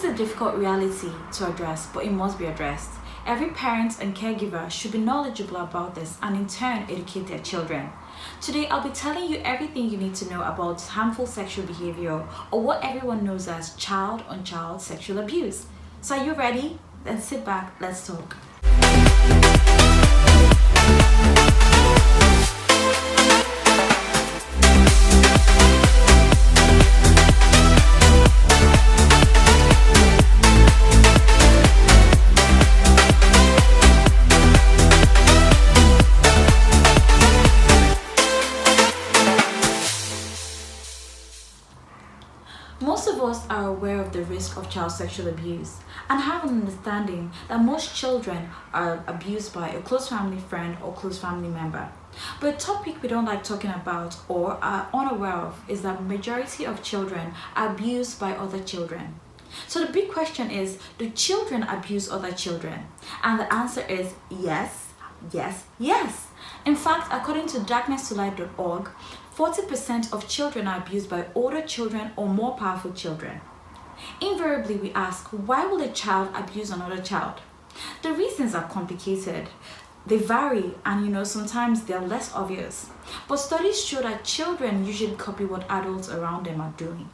a difficult reality to address, but it must be addressed. Every parent and caregiver should be knowledgeable about this and in turn educate their children. Today, I'll be telling you everything you need to know about harmful sexual behavior, or what everyone knows as child-on-child sexual abuse. So are you ready? Then sit back, let's talk. Most of us are aware of the risk of child sexual abuse and have an understanding that most children are abused by a close family friend or close family member. But a topic we don't like talking about or are unaware of is that majority of children are abused by other children. So the big question is, do children abuse other children? And the answer is yes, yes, yes. In fact, according to darknesstolight.org, 40% of children are abused by older children or more powerful children. Invariably, we ask, why will a child abuse another child? The reasons are complicated. They vary and sometimes they're less obvious. But studies show that children usually copy what adults around them are doing.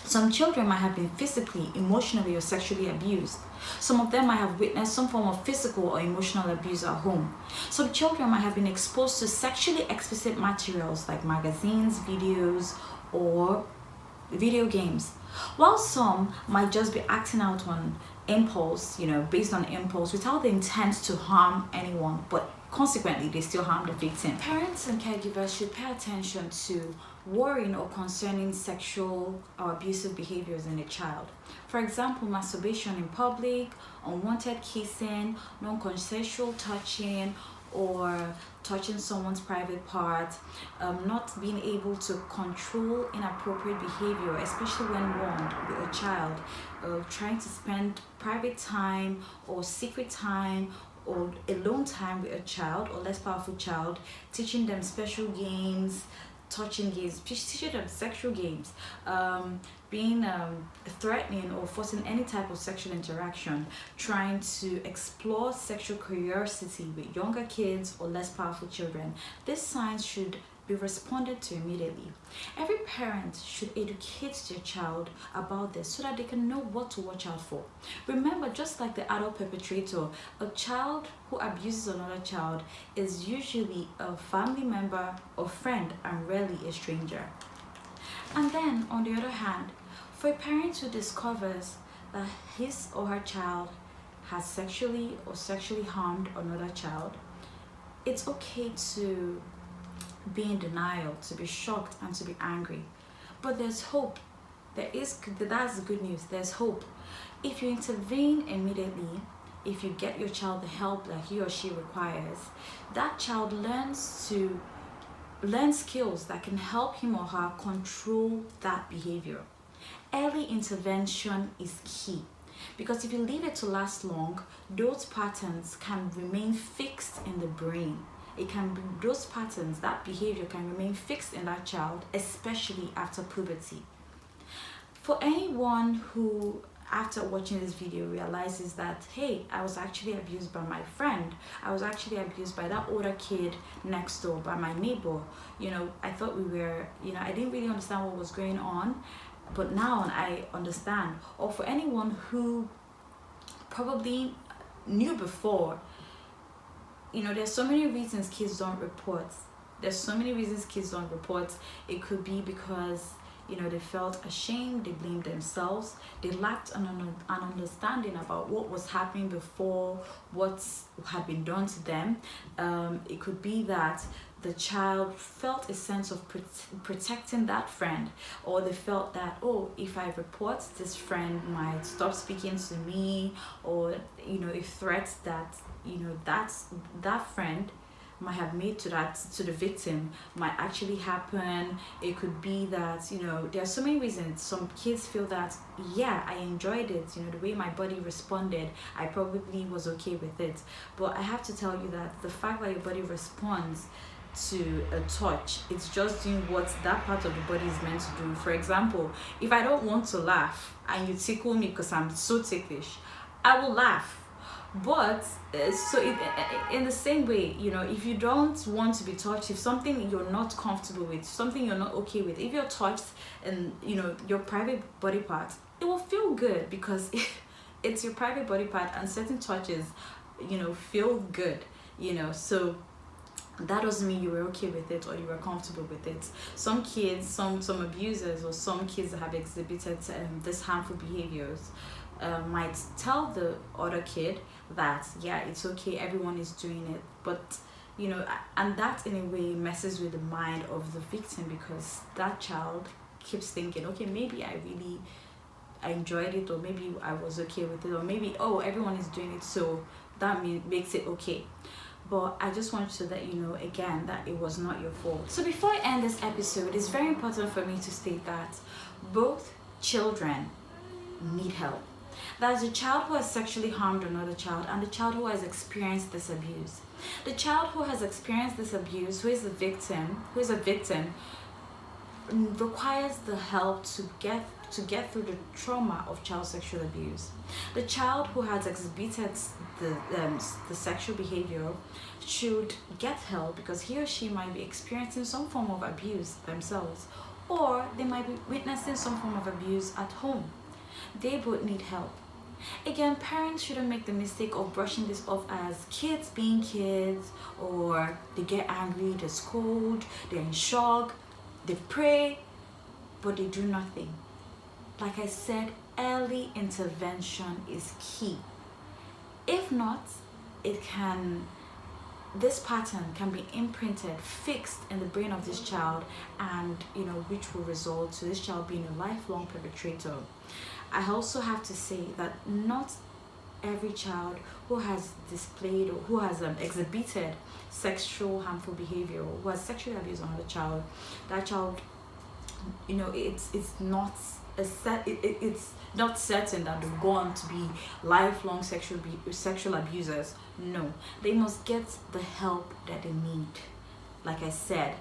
Some children might have been physically, emotionally, or sexually abused. Some of them might have witnessed some form of physical or emotional abuse at home. Some children might have been exposed to sexually explicit materials like magazines, videos, or video games. While some might just be acting out on impulse, based on impulse, without the intent to harm anyone, but consequently, they still harm the victim. Parents and caregivers should pay attention to worrying or concerning sexual or abusive behaviors in a child. For example, masturbation in public, unwanted kissing, non-consensual touching, or touching someone's private part, not being able to control inappropriate behavior, especially when warned with a child, trying to spend private time or secret time or alone time with a child or less powerful child, teaching them special games, touching games, teaching them sexual games, being threatening or forcing any type of sexual interaction, trying to explore sexual curiosity with younger kids or less powerful children. These signs should be responded to immediately. Every parent should educate their child about this so that they can know what to watch out for. Remember, just like the adult perpetrator, a child who abuses another child is usually a family member or friend and rarely a stranger. And then, on the other hand, for a parent who discovers that his or her child has sexually harmed another child, it's okay to be in denial, to be shocked, and to be angry. But there's hope. That's the good news. There's hope. If you intervene immediately, if you get your child the help that he or she requires, that child learn skills that can help him or her control that behavior. Early intervention is key, because if you leave it to last long, those patterns can remain fixed in the brain. Those patterns, that behavior can remain fixed in that child, especially after puberty. For anyone who, after watching this video, realizes that, hey, I was actually abused by my friend, I was actually abused by that older kid next door, by my neighbor, I thought I didn't really understand what was going on, but now I understand. Or for anyone who probably knew before, there's so many reasons kids don't report. It could be because, they felt ashamed, they blamed themselves, they lacked an understanding about what was happening before, what had been done to them. It could be that the child felt a sense of protecting that friend, or they felt that, oh, if I report, this friend might stop speaking to me, or a threat that that friend might have made to the victim might actually happen. It could be that there are so many reasons. Some kids feel that, yeah, I enjoyed it, the way my body responded, I probably was okay with it. But I have to tell you that the fact that your body responds to a touch. It's just doing what that part of the body is meant to do. For example, if I don't want to laugh and you tickle me because I'm so ticklish, I will laugh. But in the same way, if you don't want to be touched, if something you're not comfortable with, something you're not okay with, if you're touched and your private body part, it will feel good because it's your private body part, and certain touches feel good. So that doesn't mean you were okay with it or you were comfortable with it. Some kids, some abusers, or some kids that have exhibited this harmful behaviors might tell the other kid that yeah, it's okay, everyone is doing it. But and that in a way messes with the mind of the victim, because that child keeps thinking, okay, maybe I enjoyed it, or maybe I was okay with it, or maybe, oh, everyone is doing it, so that makes it okay. But I just want to let you know again that it was not your fault. So before I end this episode, it's very important for me to state that both children need help. There's a child who has sexually harmed another child, and the child who has experienced this abuse. The child who has experienced this abuse, who is a victim, requires the help to get through the trauma of child sexual abuse. The child who has exhibited the sexual behavior should get help, because he or she might be experiencing some form of abuse themselves, or they might be witnessing some form of abuse at home. They both need help. Again, parents shouldn't make the mistake of brushing this off as kids being kids, or they get angry, they scold, they're in shock, they pray, but they do nothing. Like I said, early intervention is key. If not, this pattern can be imprinted, fixed in the brain of this child, and which will result to this child being a lifelong perpetrator. I also have to say that not every child who has displayed or who has exhibited sexual harmful behavior, or who has sexually abused another child, that child, it's not it's not certain that they're going to be lifelong sexual abusers. No, they must get the help that they need. Like I said,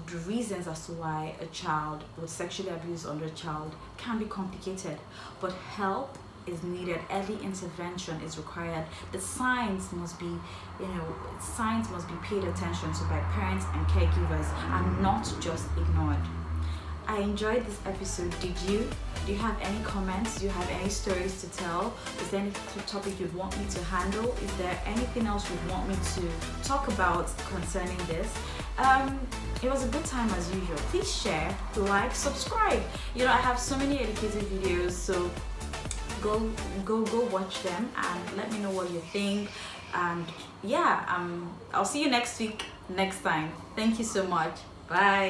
the reasons as to why a child would sexually abuse another child can be complicated, but help is needed. Early intervention is required. The signs must be paid attention to by parents and caregivers, and not just ignored. I enjoyed this episode. Did you? Do you have any comments? Do you have any stories to tell? Is there any topic you'd want me to handle? Is there anything else you'd want me to talk about concerning this? It was a good time as usual. Please share, like, subscribe. I have so many educative videos, so go watch them and let me know what you think. And yeah, I'll see you next week, next time. Thank you so much. Bye.